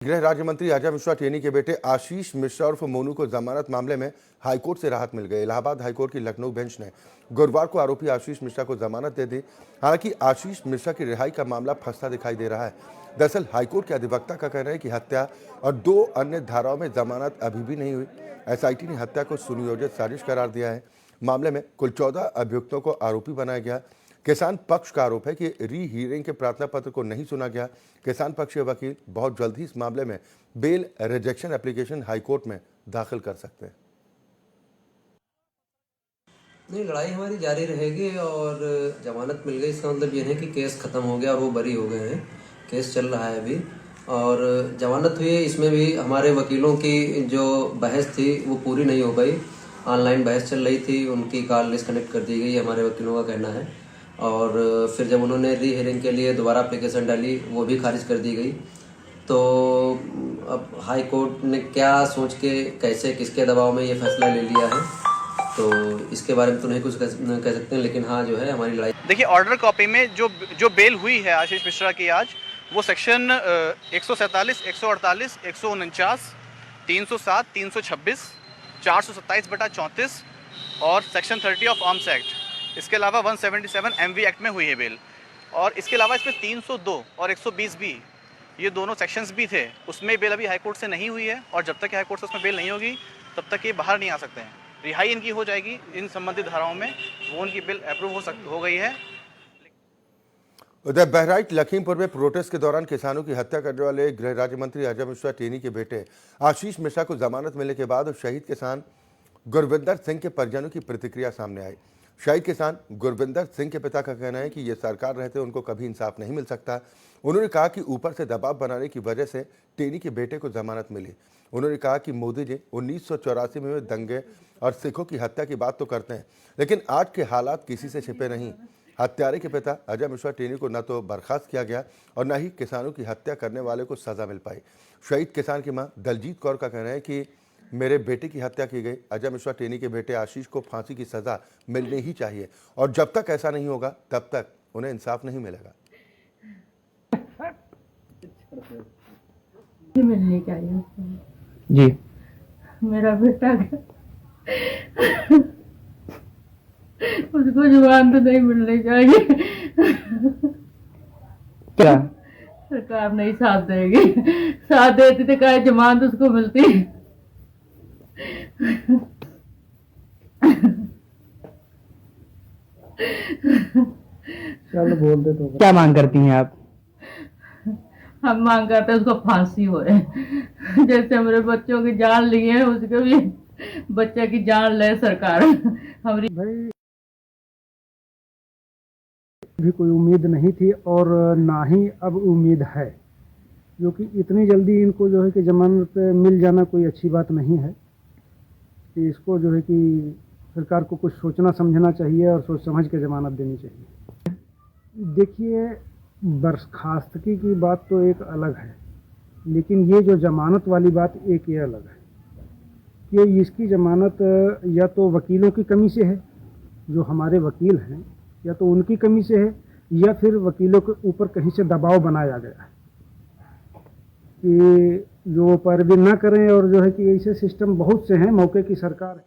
गृह राज्य मंत्री आजा मिश्रा टेनी के बेटे आशीष मिश्रा उर्फ मोनू को जमानत मामले में हाईकोर्ट से राहत मिल गई। इलाहाबाद हाईकोर्ट की लखनऊ बेंच ने गुरुवार को आरोपी आशीष मिश्रा को जमानत दे दी। हालांकि आशीष मिश्रा की रिहाई का मामला फंसता दिखाई दे रहा है। दरअसल हाईकोर्ट के अधिवक्ता का कहना है कि हत्या और 2 अन्य धाराओं में जमानत अभी भी नहीं हुई। एसआईटी ने हत्या को सुनियोजित साजिश करार दिया है। मामले में कुल 14 अभियुक्तों को आरोपी बनाया गया। किसान पक्ष का आरोप है कि री हियरिंग के प्रार्थना पत्र को नहीं सुना गया। किसान पक्ष के वकील बहुत जल्द ही इस मामले में बेल रिजेक्शन एप्लीकेशन हाईकोर्ट में दाखिल कर सकते हैं। नहीं, लड़ाई हमारी जारी रहेगी और जमानत मिल गई इसका मतलब ये है कि केस खत्म हो गया और वो बरी हो गए हैं। केस चल रहा है अभी और जमानत हुई है। इसमें भी हमारे वकीलों की जो बहस थी वो पूरी नहीं हो पाई। ऑनलाइन बहस चल रही थी, उनकी कॉल डिस्कनेक्ट कर दी गई, हमारे वकीलों का कहना है। और फिर जब उन्होंने री हियरिंग के लिए दोबारा एप्लीकेशन डाली वो भी खारिज कर दी गई। तो अब हाई कोर्ट ने क्या सोच के कैसे किसके दबाव में ये फैसला ले लिया है तो इसके बारे में तो नहीं कुछ कह सकते हैं, लेकिन हाँ जो है हमारी लड़ाई। देखिए, ऑर्डर कॉपी में जो बेल हुई है आशीष मिश्रा की आज, वो सेक्शन 147, 148, 149, 307, 326, 427/34 और सेक्शन 30 ऑफ आर्म्स एक्ट, इसके अलावा 177 MV एक्ट में हुई है बेल। और इसके अलावा इसमें 302 और 120 भी, ये दोनों सेक्शंस भी थे, उसमें बेल अभी हाईकोर्ट से नहीं हुई है। और जब तक हाईकोर्ट से उसमें बेल नहीं होगी तब तक ये बाहर नहीं आ सकते हैं। रिहाई इनकी हो जाएगी इन संबंधित धाराओं में, वो उनकी बिल अप्रूव हो गई है। उधर बहराइच लखीमपुर में प्रोटेस्ट के दौरान किसानों की हत्या करने वाले गृह राज्य मंत्री आजा मिश्रा टेनी के बेटे आशीष मिश्रा को जमानत मिलने के बाद शहीद किसान गुरविंदर सिंह के परिजनों की प्रतिक्रिया सामने आई। शहीद किसान गुरविंदर सिंह के पिता का कहना है कि यह सरकार रहते उनको कभी इंसाफ नहीं मिल सकता। उन्होंने कहा कि ऊपर से दबाव बनाने की वजह से टेनी के बेटे को जमानत मिली। उन्होंने कहा कि मोदी जी 1984 में दंगे और सिखों की हत्या की बात तो करते हैं, लेकिन आज के हालात किसी से छिपे नहीं। हत्यारे के पिता अजय मिश्रा टेनी को न तो बर्खास्त किया गया और न ही किसानों की हत्या करने वाले को सजा मिल पाई। शहीद किसान की मां दलजीत कौर का कहना है कि मेरे बेटे की हत्या की गई। अजय मिश्रा टेनी के बेटे आशीष को फांसी की सजा मिलनी ही चाहिए और जब तक ऐसा नहीं होगा तब तक उन्हें इंसाफ नहीं मिलेगा। मिलनी चाहिए जी। मेरा बेटा उसको जुबान तो नहीं मिलनी चाहिए। क्या सरकार नहीं साथ देगी, साथ देती तो क्या जमानत उसको मिलती। चलो बोल दे तो। क्या मांग करती हैं आप? हम मांग करते हैं उसको फांसी होए। जैसे हमारे बच्चों की जान लिए है उसको भी बच्चे की जान ले सरकार। हमारी भाई भी कोई उम्मीद नहीं थी और ना ही अब उम्मीद है, क्योंकि इतनी जल्दी इनको जो है कि जमानत मिल जाना कोई अच्छी बात नहीं है। कि इसको जो है कि सरकार को कुछ सोचना समझना चाहिए और सोच समझ के जमानत देनी चाहिए। देखिए, बर्खास्तगी की बात तो एक अलग है, लेकिन ये जो जमानत वाली बात एक ये अलग है कि इसकी जमानत या तो वकीलों की कमी से है, जो हमारे वकील हैं, या तो उनकी कमी से है, या फिर वकीलों के ऊपर कहीं से दबाव बनाया गया है कि जो पैरवी ना करें। और जो है कि ऐसे सिस्टम बहुत से हैं, मौके की सरकार है।